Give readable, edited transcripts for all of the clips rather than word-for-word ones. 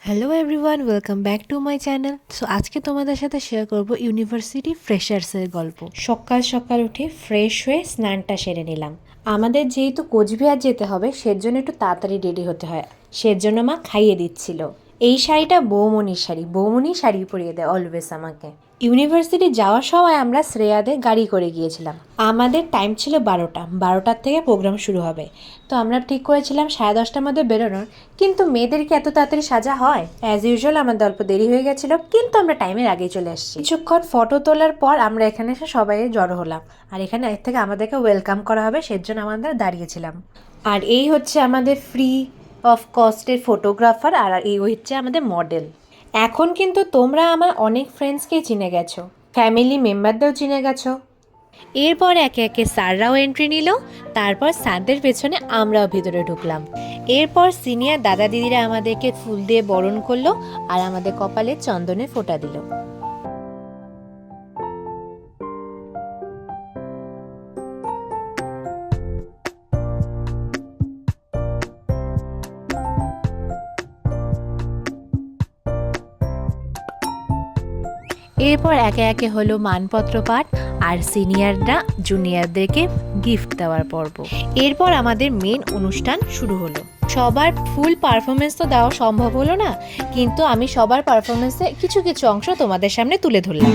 Hello everyone, welcome back to my channel. So আজকে তোমাদের সাথে শেয়ার করব ইউনিভার্সিটি ফ্রেশার্সের গল্প। সকাল সকাল উঠে ফ্রেশ হয়ে স্নানটা সেরে নিলাম। আমাদের যেহেতু কোচবিহার যেতে হবে সেজন্য একটু তাড়াতাড়ি রেডি হতে হয়, সেজন্য মা খাইয়ে দিচ্ছিল। এই শাড়িটা বৌমনির শাড়ি, বৌমনি শাড়ি পরিয়ে দেয় অলওয়েজ আমাকে। ইউনিভার্সিটি যাওয়ার সময় আমরা শ্রেয়াদে গাড়ি করে গিয়েছিলাম। আমাদের টাইম ছিল 12টার থেকে প্রোগ্রাম শুরু হবে। তো আমরা ঠিক করেছিলাম 10:30টার মধ্যে বেরোনোর, কিন্তু মেয়েদেরকে এত তাড়াতাড়ি সাজা হয়? অ্যাজ ইউজুয়াল আমাদের অল্প দেরি হয়ে গেছিলো, কিন্তু আমরা টাইমের আগেই চলে এসেছি। কিছুক্ষণ ফটো তোলার পর আমরা এখানে এসে সবাই জড়ো হলাম, আর এখানে এর থেকে আমাদেরকে ওয়েলকাম করা হবে সেজন্য আমাদের দাঁড়িয়েছিলাম। আর এই হচ্ছে আমাদের ফ্রি অফ কস্টের ফটোগ্রাফার, আর এই হচ্ছে আমাদের মডেল। এখন কিন্তু তোমরা আমার অনেক ফ্রেন্ডসকেই চিনে গেছো, ফ্যামিলি মেম্বারদেরও চিনে গেছো। এরপর একে একে স্যাররাও এন্ট্রি নিল, তারপর স্যারদের পেছনে আমরাও ভিতরে ঢুকলাম। এরপর সিনিয়র দাদা দিদিরা আমাদেরকে ফুল দিয়ে বরণ করলো আর আমাদের কপালে চন্দনের ফোঁটা দিল। এরপর একে একে হলো মানপত্র পাঠ আর সিনিয়ররা জুনিয়রদেরকে গিফট দেওয়ার পর্ব। এরপর আমাদের মেন অনুষ্ঠান শুরু হলো। সবার ফুল পারফরমেন্স তো দেওয়া সম্ভব হলো না, কিন্তু আমি সবার পারফরমেন্সে কিছু কিছু অংশ তোমাদের সামনে তুলে ধরলাম।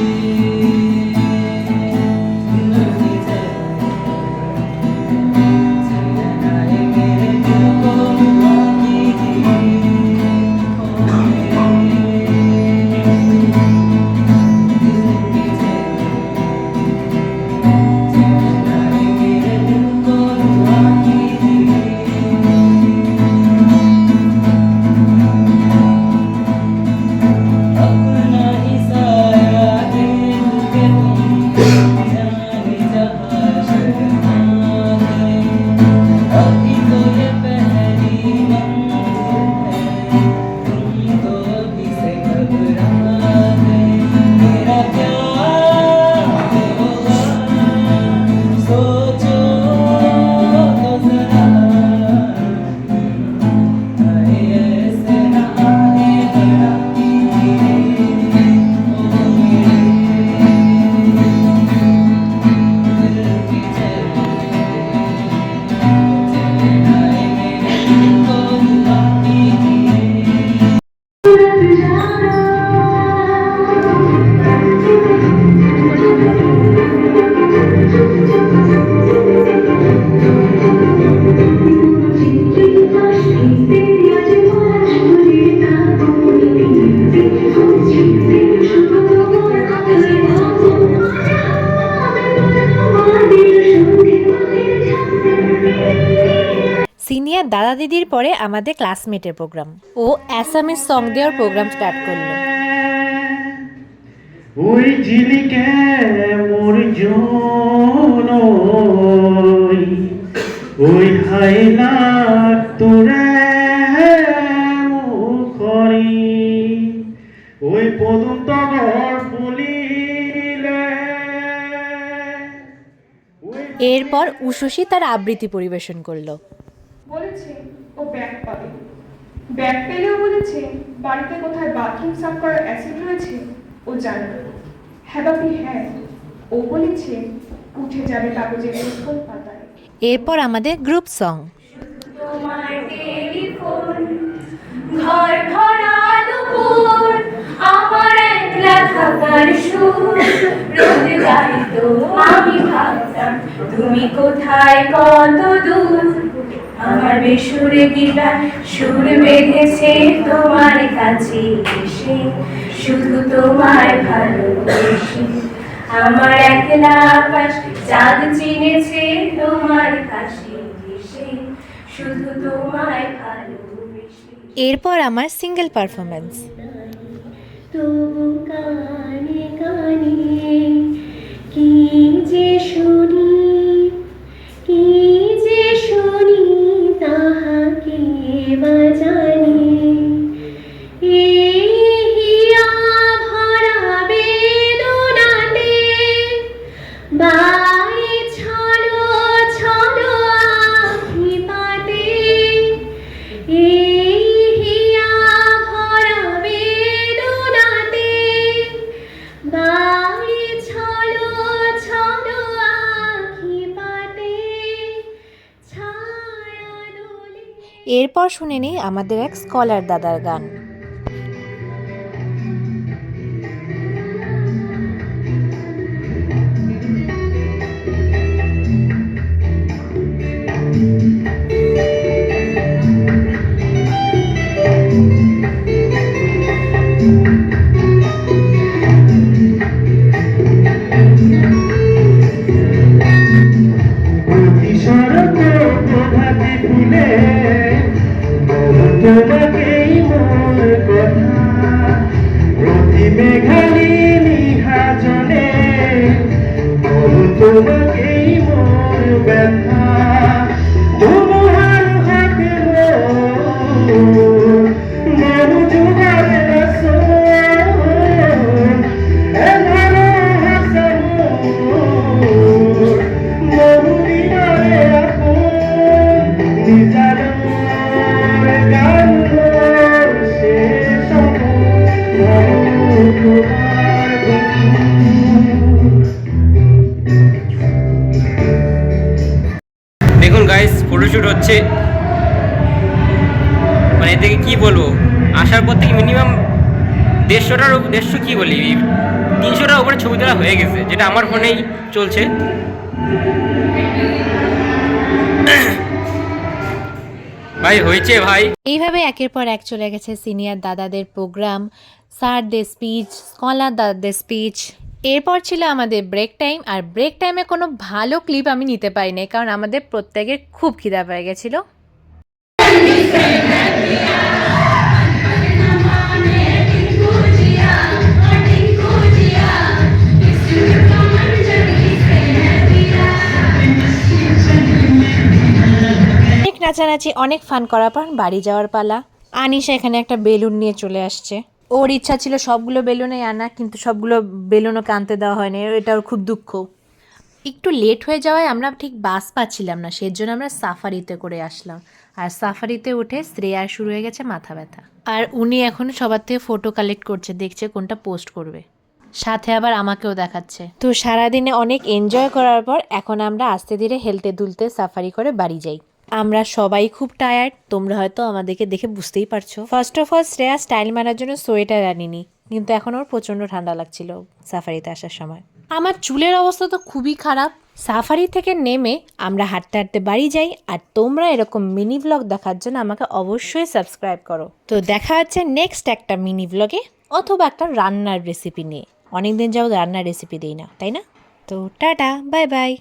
সিনিয়র দাদা দিদির পরে আমাদের ক্লাসমেটের প্রোগ্রাম। ও অ্যাসামিজ সং দেওয়ার প্রোগ্রাম স্টার্ট করলো। ওই ঝিলিকে মোর জনই ওই হাইলা তোরে মুখরি ওই পদুম তগর ফুলিলে। এরপর উষসী তার আবৃত্তি পরিবেশন করলো। বলেছে ও ব্যাগ পাবে, ব্যাগ পেলেও বলেছে বাড়িতে কোথায় বাথরুম সাফ করার অ্যাসিড রয়েছে ও জানে। হ্যাঁ বাপি হ্যাঁ, ও বলেছে উঠে যাবে কাগজের প্রথম পাতায়। এরপর আমাদের গ্রুপ সং। তোমার টেলিফোন ঘর ভরা দুপুর, আমার একলা থাকার সুর, রোদ গাইতো আমি ভাবতাম তুমি কোথায় কত দূর। আমার বেসুরে গিটার সুর বেঁধেছে তোমার কাছে এসে, শুধু তোমায় ভালোবেসে। আমার একলা আকাশ চাঁদ চিনেছে তোমার কাছে এসে, শুধু তোমায় ভালোবেসে। এরপর আমার সিঙ্গেল পারফরমেন্স। তবু কানে কানে কি যে শুনি, কি যে শুনি তাহাকে বা জানি। এই হিয়া ভরা বেদনাতে বাড়ি ছড়ো ছড়ো আখি পাতে। এই হিয়া ভরা এরপর শুনে নিই আমাদের এক স্কলার দাদার গান। শরৎ প্রভাতী ফুলে বলো তোমাকেই মোর কথা, প্রতি মেঘালি নিহা জলে বলো তোমাকেই মোর ব্যথা, তোমার হাতে মোর মন জুগারে রসন, এধারো হাসা মোর মরু দিবারে আপন, নিজার মোর গান মোর শেষ মরু তোমার দেখুন গাইস, ফটোশ্যুট হচ্ছে। মানে এদিকে কি বলবো, আসার পর থেকে মিনিমাম 150 কি বলি 300টার উপরে ছবি তোলা হয়ে গেছে, যেটা আমার ফোনেই চলছে। ভাই হয়েছে ভাই। এইভাবে একের পর এক চলে গেছে সিনিয়র দাদাদের প্রোগ্রাম, স্যারদের স্পিচ, স্কলার দাদাদের স্পিচ। এরপর ছিল আমাদের ব্রেক টাইম, আর ব্রেক টাইমে কোনো ভালো ক্লিপ আমি নিতে পারিনি, কারণ আমাদের প্রত্যেকের খুব খিদা পেয়ে গেছিলো। অনেক নাচানাচি, অনেক ফান করার পর বাড়ি যাওয়ার পালা। আনিশা এখানে একটা বেলুন নিয়ে চলে আসছে। ওর ইচ্ছা ছিল সবগুলো বেলুনে আনা, কিন্তু সবগুলো বেলুন ওকে আনতে দেওয়া হয়নি, এটা ওর খুব দুঃখ। একটু লেট হয়ে যাওয়ায় আমরা ঠিক বাস পাচ্ছিলাম না, সেজন্য আমরা সাফারিতে করে আসলাম। আর সাফারিতে উঠে শ্রেয়ার শুরু হয়ে গেছে মাথা ব্যথা। আর উনি এখন সবার থেকে ফটো কালেক্ট করছে, দেখছে কোনটা পোস্ট করবে, সাথে আবার আমাকেও দেখাচ্ছে। তো সারাদিনে অনেক এনজয় করার পর এখন আমরা আস্তে ধীরে হেলতে দুলতে সাফারি করে বাড়ি যাই। আমরা সবাই খুব টায়ার্ড, তোমরা হয়তো আমাদেরকে দেখে বুঝতেই পারছো। First of all Shreya style মারার জন্য সোয়েটার আনিনি, কিন্তু এখন ওর প্রচণ্ড ঠান্ডা লাগছিল সাফারিতে আসার সময়। আমার চুলের অবস্থা তো খুবই খারাপ। সাফারি থেকে নেমে আমরা হাঁটতে হাঁটতে বাড়ি যাই। আর তোমরা এরকম মিনি ব্লগ দেখার জন্য আমাকে অবশ্যই সাবস্ক্রাইব করো। তো দেখা হচ্ছে নেক্সট একটা মিনি ব্লগে, অথবা একটা রান্নার রেসিপি নিয়ে। অনেকদিন যাবত রান্নার রেসিপি দিই না, তাই না? তো টাটা, বাই বাই।